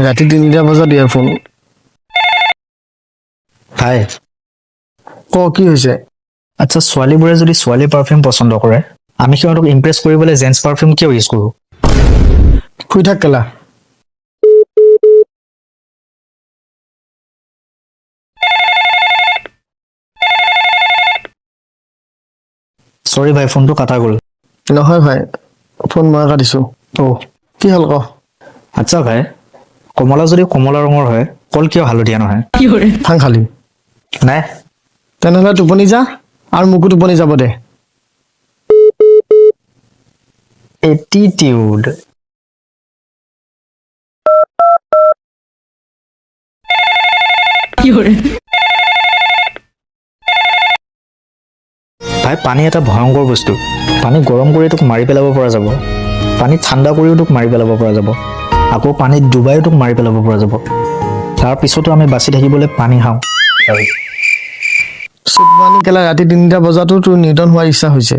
ৰাতি 3টা বজাত ইয়াৰফোন ভাই কি হৈছে আচ্ছা ছোৱালীবোৰে যদি ছোৱালী পাৰফিউম পছন্দ কৰে আমি সিহঁতক ইমপ্ৰেছ কৰিবলৈ জেন্টছ পাৰফিউম কিয় ইউজ কৰোঁ শুই থাক কেলা চৰি ভাই ফোনটো কাটা গ'ল নহয় ভাই ফোন মই কাটিছো কি হ'ল ক আচ্ছা ভাই কমলা যদি কমলা ৰঙৰ হয় কল কিয় হালধীয়া নহয় ফাং খালি নাই তেনেহ'লে টোপনি যা আৰু মোকো টোপনি যাব দে এটিটিউড ভাই পানী এটা ভয়ংকৰ বস্তু পানী গৰম কৰি তোক মাৰি পেলাব পৰা যাব পানী ঠাণ্ডা কৰিও তোক মাৰি পেলাব পৰা যাব আকৌ পানীত ডুবাইও তোক মাৰি পেলাব পৰা যাব তাৰপিছতো আমি বাচি থাকিবলৈ পানী খাওঁ চুটমানি কেলা ৰাতি 3টা বজাতো তোৰ নিউটন হোৱাৰ ইচ্ছা হৈছে